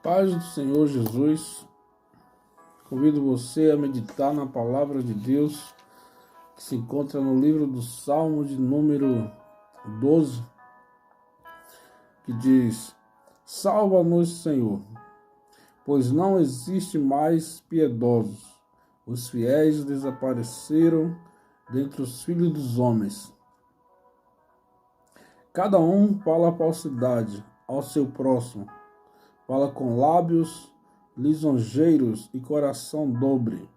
Paz do Senhor Jesus, convido você a meditar na palavra de Deus que se encontra no livro do Salmo de número 12, que diz: Salva-nos, Senhor, pois não existe mais piedosos. Os fiéis desapareceram dentre os filhos dos homens. Cada um fala falsidade ao seu próximo, fala com lábios lisonjeiros e coração dobre.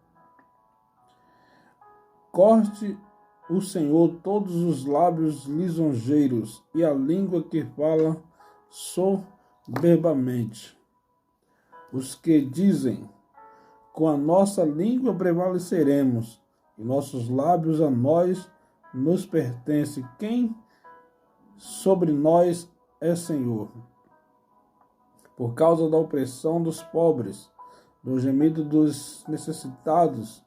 Corte o Senhor todos os lábios lisonjeiros e a língua que fala soberbamente. Os que dizem, com a nossa língua prevaleceremos, e nossos lábios a nós nos pertence. Quem sobre nós é Senhor? Por causa da opressão dos pobres, do gemido dos necessitados,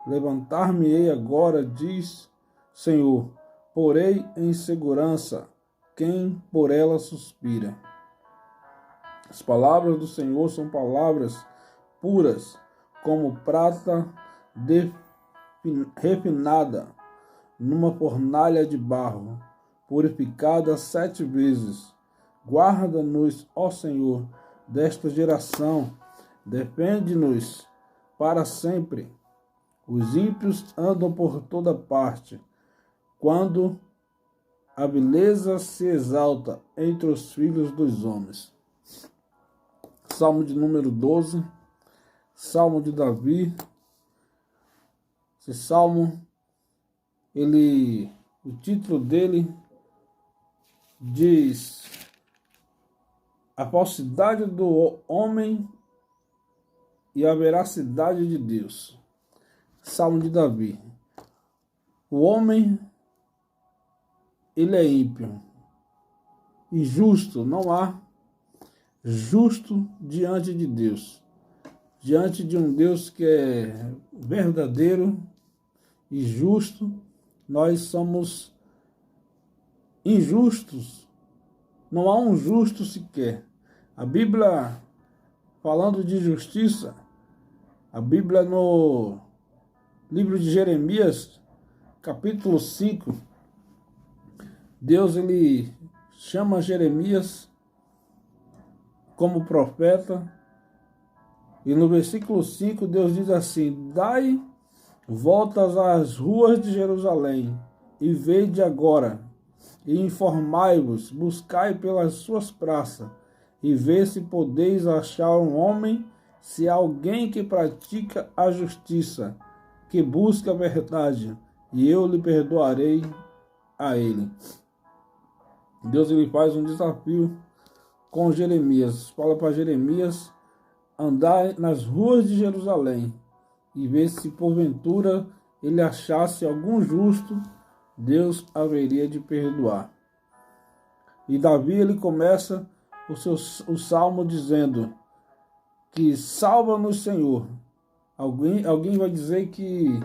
levantar-me-ei agora, diz Senhor, porei em segurança quem por ela suspira. As palavras do Senhor são palavras puras, como prata refinada numa fornalha de barro, purificada 7 vezes. Guarda-nos, ó Senhor, desta geração, defende-nos para sempre. Os ímpios andam por toda parte, quando a beleza se exalta entre os filhos dos homens. Salmo de número 12, Salmo de Davi. Esse salmo, o título dele diz: a falsidade do homem e a veracidade de Deus. Salmo de Davi. O homem, ele é ímpio e justo. Não há justo diante de Deus. Diante de um Deus que é verdadeiro e justo, nós somos injustos. Não há um justo sequer. A Bíblia, falando de justiça, a Bíblia no livro de Jeremias, capítulo 5, Deus ele chama Jeremias como profeta, e no versículo 5 Deus diz assim: dai voltas às ruas de Jerusalém, e vede agora, e informai-vos, buscai pelas suas praças, e vê se podeis achar um homem, se há alguém que pratica a justiça, que busca a verdade, e eu lhe perdoarei a ele. Deus ele faz um desafio com Jeremias. Fala para Jeremias andar nas ruas de Jerusalém e ver se porventura ele achasse algum justo, Deus haveria de perdoar. E Davi ele começa o salmo dizendo que salva-nos, Senhor. Alguém vai dizer que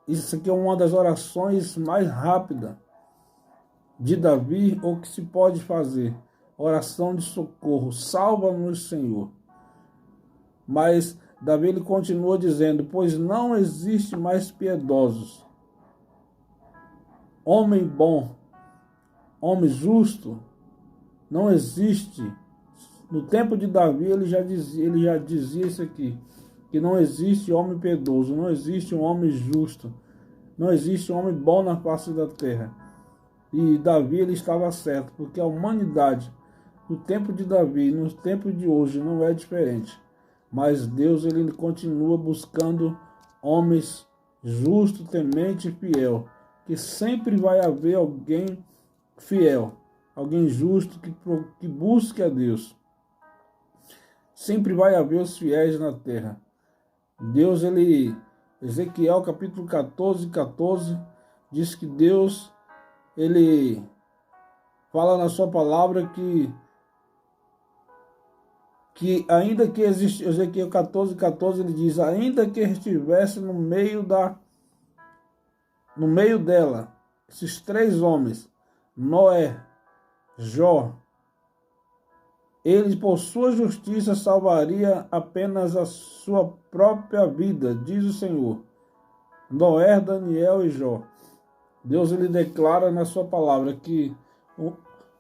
isso aqui é uma das orações mais rápidas de Davi, ou que se pode fazer. Oração de socorro. Salva-nos, Senhor. Mas Davi ele continua dizendo: pois não existe mais piedosos, homem bom, homem justo, não existe. No tempo de Davi ele já dizia isso aqui, que não existe homem piedoso, não existe um homem justo, não existe um homem bom na face da terra. E Davi ele estava certo, porque a humanidade, no tempo de Davi, no tempo de hoje, não é diferente. Mas Deus ele continua buscando homens justos, temente e fiel, que sempre vai haver alguém fiel, alguém justo que busque a Deus. Sempre vai haver os fiéis na terra. Deus, Ezequiel capítulo 14, diz que Deus, ele fala na sua palavra que ainda que existe, Ezequiel 14, ele diz: ainda que estivesse no meio dela, esses 3 homens, Noé, Jó Ele, por sua justiça, salvaria apenas a sua própria vida, diz o Senhor. Noé, Daniel e Jó. Deus ele declara na sua palavra que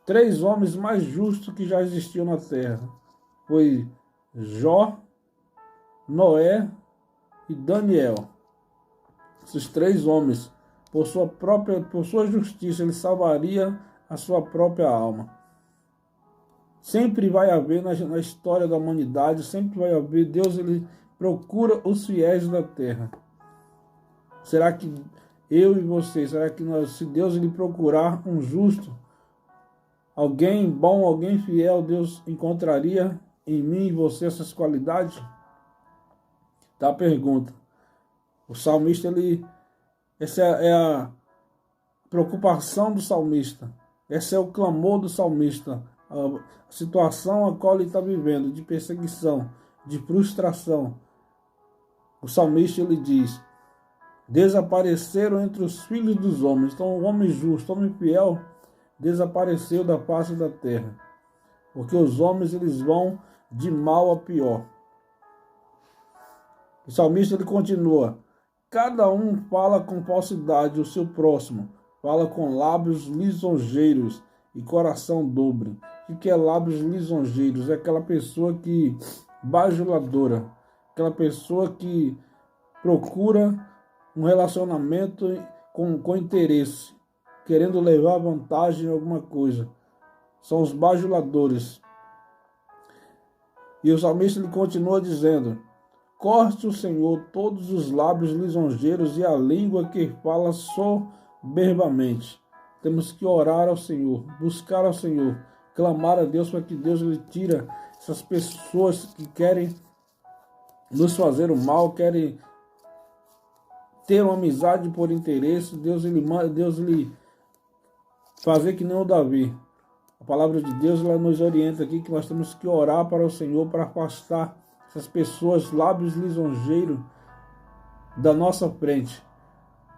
três homens mais justos que já existiam na terra foi Jó, Noé e Daniel. Esses três homens, por sua justiça, ele salvaria a sua própria alma. Sempre vai haver na história da humanidade, sempre vai haver, Deus ele procura os fiéis da terra. Será que eu e você, será que se Deus ele procurar um justo, alguém bom, alguém fiel, Deus encontraria em mim e você essas qualidades? Tá a pergunta. O salmista, essa é a preocupação do salmista. Esse é o clamor do salmista. A situação a qual ele está vivendo, de perseguição, de frustração. O salmista ele diz: desapareceram entre os filhos dos homens. Então o homem justo, o homem fiel, desapareceu da face da terra. Porque os homens eles vão de mal a pior. O salmista ele continua: cada um fala com falsidade o seu próximo, fala com lábios lisonjeiros e coração dobre. O que é lábios lisonjeiros? É aquela pessoa que bajuladora, aquela pessoa que procura um relacionamento com interesse, querendo levar vantagem em alguma coisa. São os bajuladores. E o salmista ele continua dizendo: corte o Senhor todos os lábios lisonjeiros e a língua que fala soberbamente. Temos que orar ao Senhor, buscar ao Senhor, clamar a Deus para que Deus lhe tire essas pessoas que querem nos fazer o mal, querem ter uma amizade por interesse. Deus lhe fazer que nem o Davi. A palavra de Deus ela nos orienta aqui que nós temos que orar para o Senhor para afastar essas pessoas, lábios lisonjeiros, da nossa frente,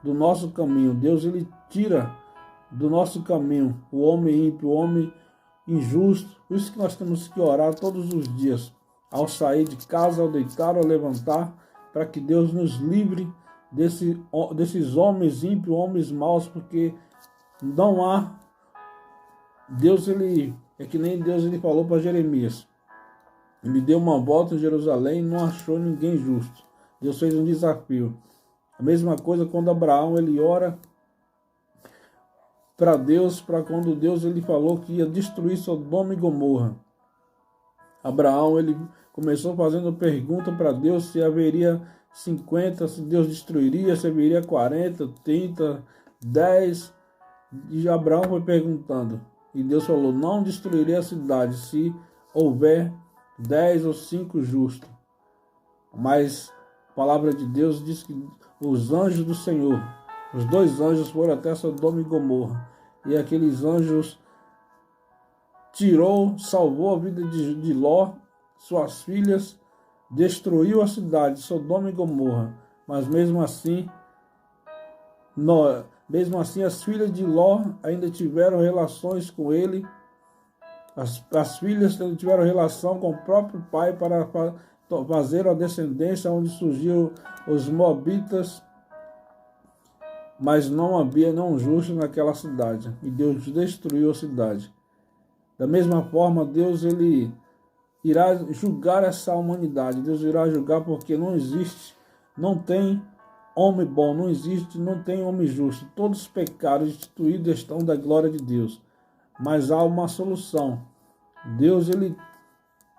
do nosso caminho. Deus ele tira do nosso caminho o homem ímpio, o homem injusto. Por isso que nós temos que orar todos os dias, ao sair de casa, ao deitar, ao levantar, para que Deus nos livre desses homens ímpios, homens maus, porque não há. Deus ele é que nem Deus ele falou para Jeremias. Ele deu uma volta em Jerusalém e não achou ninguém justo. Deus fez um desafio. A mesma coisa quando Abraão ele ora para Deus, para quando Deus ele falou que ia destruir Sodoma e Gomorra. Abraão ele começou fazendo pergunta para Deus se haveria 50, se Deus destruiria, se haveria 40, 30, 10. E Abraão foi perguntando. E Deus falou: não destruirei a cidade se houver 10 ou 5 justos. Mas a palavra de Deus diz que os anjos do Senhor, os 2 anjos foram até Sodoma e Gomorra. E aqueles anjos salvou a vida de Ló, suas filhas, destruiu a cidade, Sodoma e Gomorra. Mas mesmo assim as filhas de Ló ainda tiveram relações com ele. As filhas tiveram relação com o próprio pai para fazer a descendência onde surgiu os moabitas, mas não havia nenhum justo naquela cidade, e Deus destruiu a cidade. Da mesma forma, Deus ele irá julgar essa humanidade. Deus irá julgar porque não tem homem bom, não tem homem justo. Todos os pecados instituídos estão da glória de Deus. Mas há uma solução. Deus ele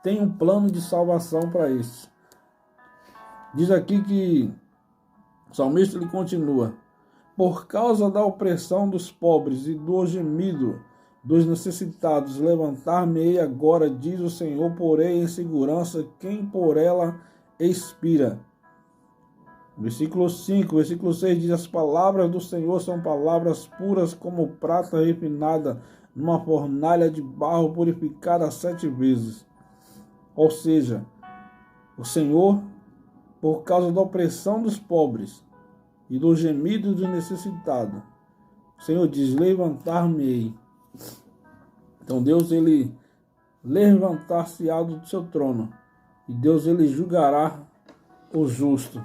tem um plano de salvação para isso. Diz aqui que o salmista ele continua: por causa da opressão dos pobres e do gemido dos necessitados, levantar-me-ei agora, diz o Senhor, porei em segurança quem por ela expira. Versículo 5, versículo 6 diz: as palavras do Senhor são palavras puras como prata refinada numa fornalha de barro purificada 7 vezes. Ou seja, o Senhor, por causa da opressão dos pobres e do gemido dos necessitados, o Senhor diz: levantar-me-ei. Então Deus ele levantar-se-á do seu trono, e Deus ele julgará o justo.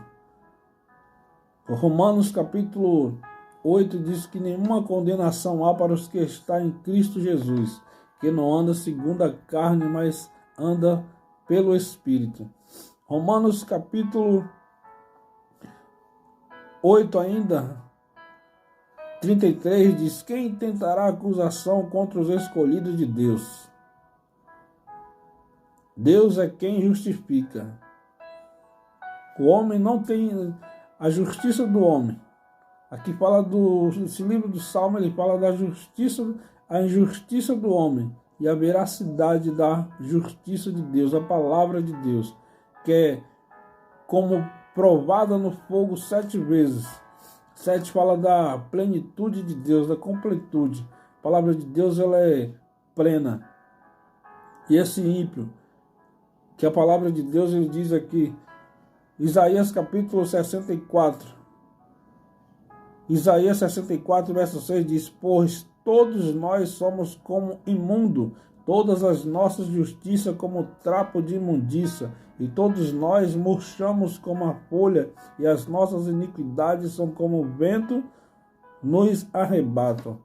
Romanos capítulo 8 diz que nenhuma condenação há para os que estão em Cristo Jesus, que não anda segundo a carne, mas anda pelo Espírito. Romanos capítulo 8 ainda, 33 diz: quem tentará acusação contra os escolhidos de Deus? Deus é quem justifica. O homem não tem a justiça do homem. Aqui fala esse livro do Salmo, ele fala da justiça, a injustiça do homem e a veracidade da justiça de Deus, a palavra de Deus, que é como provada no fogo 7 vezes. 7 fala da plenitude de Deus, da completude. A palavra de Deus ela é plena. E esse ímpio, que a palavra de Deus ele diz aqui, Isaías capítulo 64. Isaías 64, verso 6 diz: pois todos nós somos como imundo, todas as nossas justiças como trapo de imundícia, e todos nós murchamos como a folha, e as nossas iniquidades são como o vento nos arrebatam.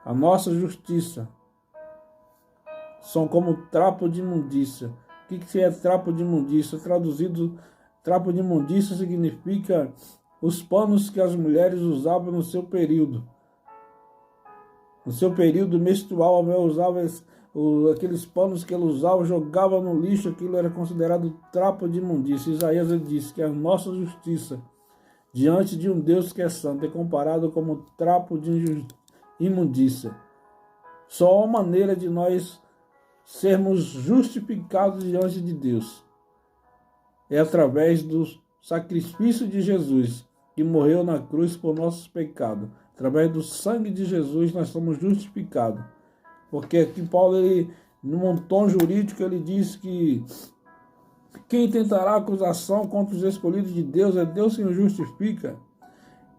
A nossa justiça são como trapo de imundícia. O que é trapo de imundícia? Traduzido, trapo de imundícia significa os panos que as mulheres usavam no seu período. No seu período menstrual, a mulher usava aqueles panos que ela usava, jogava no lixo, aquilo era considerado trapo de imundícia. Isaías disse que a nossa justiça diante de um Deus que é santo é comparado como trapo de imundícia. Só a maneira de nós sermos justificados diante de Deus é através do sacrifício de Jesus, que morreu na cruz por nossos pecados. Através do sangue de Jesus nós somos justificados. Porque aqui Paulo, ele, num tom jurídico, ele diz que quem tentará acusação contra os escolhidos de Deus é Deus quem os justifica.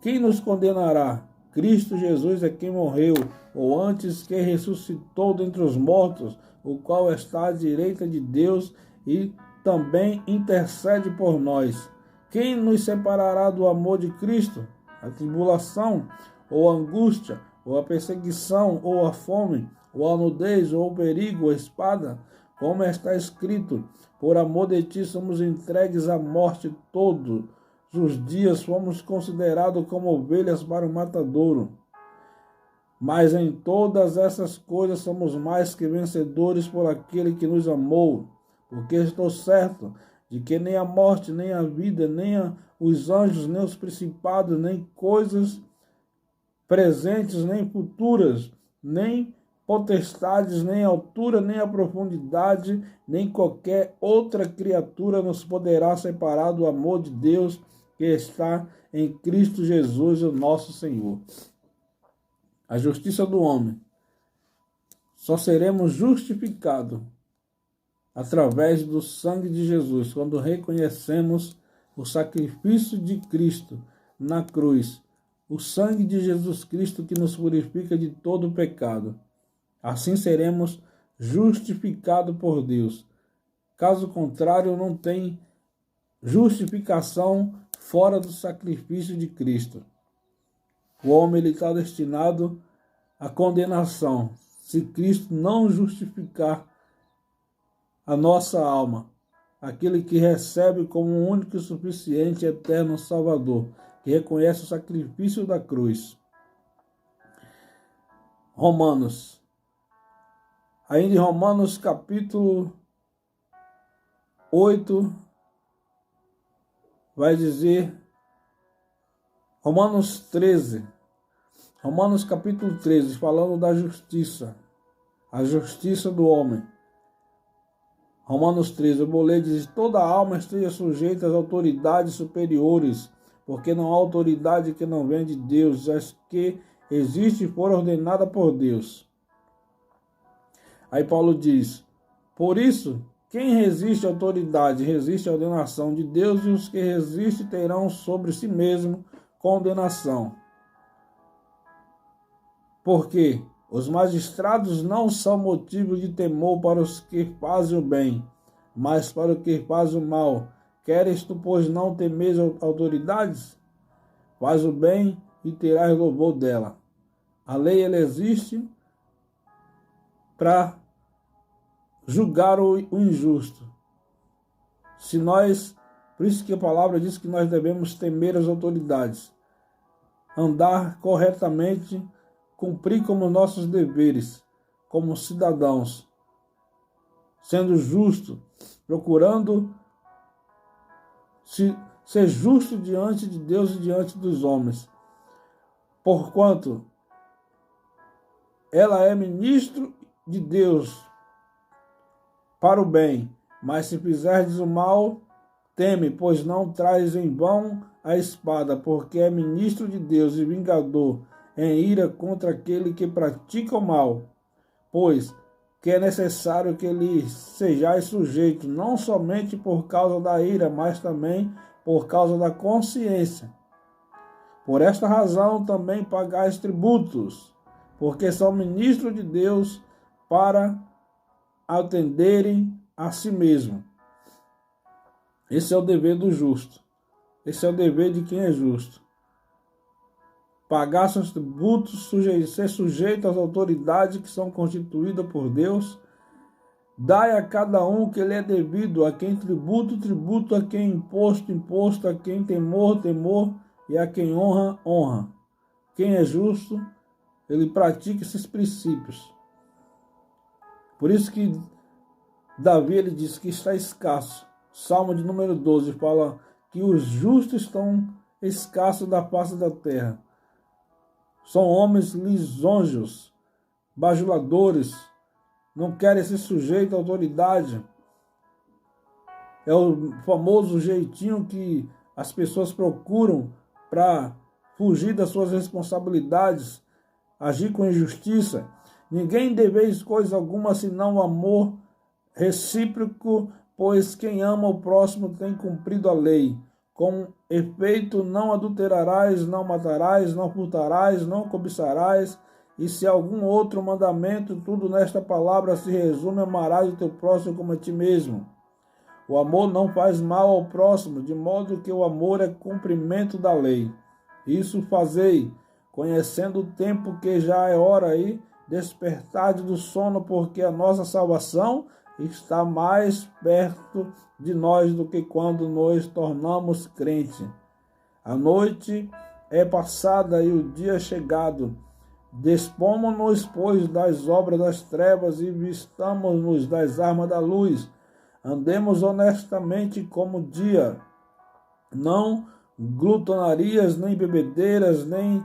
Quem nos condenará? Cristo Jesus é quem morreu, ou antes quem ressuscitou dentre os mortos, o qual está à direita de Deus e também intercede por nós. Quem nos separará do amor de Cristo? A tribulação, ou a angústia, ou a perseguição, ou a fome, ou a nudez, ou o perigo, ou a espada? Como está escrito: por amor de ti somos entregues à morte todos os dias, fomos considerados como ovelhas para o matadouro. Mas em todas essas coisas somos mais que vencedores por aquele que nos amou. Porque estou certo de que nem a morte, nem a vida, nem os anjos, nem os principados, nem coisas presentes, nem futuras, nem potestades, nem a altura, nem a profundidade, nem qualquer outra criatura nos poderá separar do amor de Deus que está em Cristo Jesus, o nosso Senhor. A justiça do homem. Só seremos justificados através do sangue de Jesus, quando reconhecemos o sacrifício de Cristo na cruz, o sangue de Jesus Cristo que nos purifica de todo o pecado. Assim seremos justificados por Deus. Caso contrário, não tem justificação fora do sacrifício de Cristo. O homem está destinado à condenação se Cristo não justificar a nossa alma, aquele que recebe como um único e suficiente e eterno Salvador, que reconhece o sacrifício da cruz. Romanos. Ainda em Romanos capítulo 8, vai dizer, Romanos 13, Romanos capítulo 13, falando da justiça, a justiça do homem. Romanos 13, eu vou ler, diz: toda alma esteja sujeita às autoridades superiores, porque não há autoridade que não venha de Deus, as que existem foram ordenadas por Deus. Aí Paulo diz: por isso, quem resiste à autoridade, resiste à ordenação de Deus, e os que resistem terão sobre si mesmo condenação. Porque Os magistrados não são motivo de temor para os que fazem o bem, mas para os que fazem o mal. Queres tu, pois, não temer autoridades? Faz o bem e terás louvor dela. A lei, ela existe para julgar o injusto. Por isso que a palavra diz que nós devemos temer as autoridades, andar corretamente, cumprir como nossos deveres, como cidadãos, sendo justo, procurando ser justo diante de Deus e diante dos homens. Porquanto ela é ministro de Deus para o bem, mas se fizerdes o mal, teme, pois não traz em vão a espada, porque é ministro de Deus e vingador em ira contra aquele que pratica o mal. Pois que é necessário que lhe sejais sujeitos, não somente por causa da ira, mas também por causa da consciência. Por esta razão também pagais tributos, porque são ministros de Deus para atenderem a si mesmo. Esse é o dever do justo. Esse é o dever de quem é justo. Pagar seus tributos, ser sujeito às autoridades que são constituídas por Deus. Dai a cada um o que lhe é devido, a quem tributo, tributo, a quem imposto, imposto, a quem temor, temor, e a quem honra, honra. Quem é justo, ele pratica esses princípios. Por isso que Davi, ele diz que está escasso. Salmo de número 12 fala que os justos estão escassos da face da terra. São homens lisonjos, bajuladores, não querem ser sujeitos à autoridade. É o famoso jeitinho que as pessoas procuram para fugir das suas responsabilidades, agir com injustiça. Ninguém deveis coisa alguma senão o amor recíproco, pois quem ama o próximo tem cumprido a lei. Com efeito, não adulterarás, não matarás, não furtarás, não cobiçarás, e se algum outro mandamento, tudo nesta palavra se resume: amarás o teu próximo como a ti mesmo. O amor não faz mal ao próximo, de modo que o amor é cumprimento da lei. Isso fazei, conhecendo o tempo que já é hora, e despertade do sono, porque a nossa salvação está mais perto de nós do que quando nos tornamos crentes. A noite é passada e o dia chegado. Dispomos-nos, pois, das obras das trevas e vistamos-nos das armas da luz. Andemos honestamente como dia, não glutonarias, nem bebedeiras, nem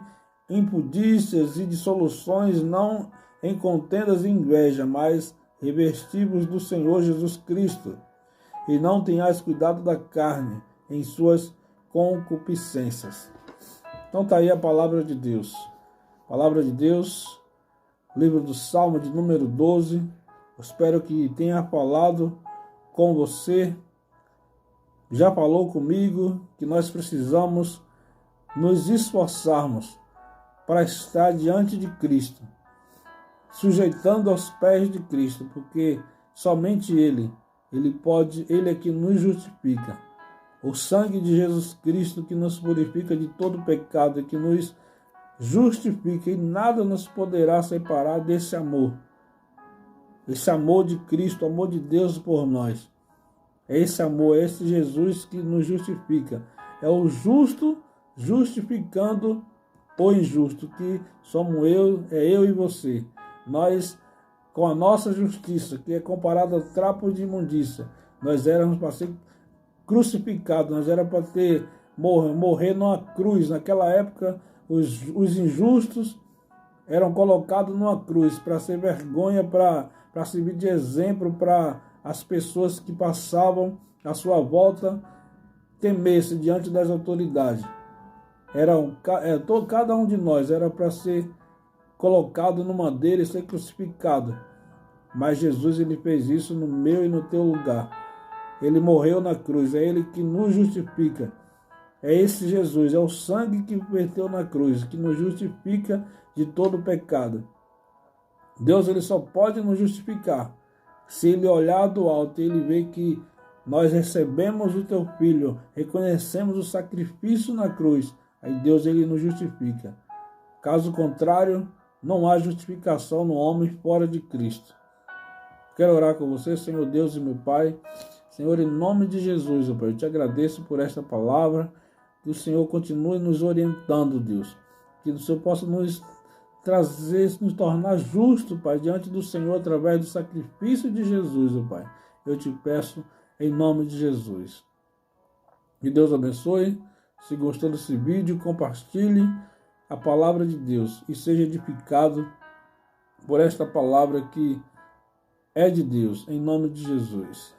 impudícias e dissoluções, não em contendas e inveja, mas revestivos do Senhor Jesus Cristo, e não tenhais cuidado da carne em suas concupiscências. Então está aí a palavra de Deus. Palavra de Deus, livro do Salmo de número 12. Eu espero que tenha falado com você, já falou comigo, que nós precisamos nos esforçarmos para estar diante de Cristo, sujeitando aos pés de Cristo, porque somente Ele é que nos justifica. O sangue de Jesus Cristo que nos purifica de todo pecado e que nos justifica, e nada nos poderá separar desse amor. Esse amor de Cristo, o amor de Deus por nós. É esse amor, é esse Jesus que nos justifica. É o justo justificando o injusto, que somos eu e você. Nós, com a nossa justiça, que é comparada a trapo de imundícia, nós éramos para ser crucificados, nós éramos para morrer numa cruz. Naquela época, os injustos eram colocados numa cruz para ser vergonha, para servir de exemplo para as pessoas que passavam à sua volta, temesse diante das autoridades. Cada um de nós era para ser colocado no madeira e ser crucificado. Mas Jesus, ele fez isso no meu e no teu lugar. Ele morreu na cruz, é Ele que nos justifica. É esse Jesus, é o sangue que verteu na cruz, que nos justifica de todo pecado. Deus ele só pode nos justificar se ele olhar do alto e ele vê que nós recebemos o teu filho, reconhecemos o sacrifício na cruz, aí Deus ele nos justifica. Caso contrário, não há justificação no homem fora de Cristo. Quero orar com você, Senhor Deus e meu Pai. Senhor, em nome de Jesus, Pai, eu te agradeço por esta palavra, que o Senhor continue nos orientando, Deus. Que o Senhor possa nos trazer, nos tornar justos, Pai, diante do Senhor, através do sacrifício de Jesus, Pai. Eu te peço em nome de Jesus. Que Deus abençoe. Se gostou desse vídeo, compartilhe a palavra de Deus e seja edificado por esta palavra que é de Deus, em nome de Jesus.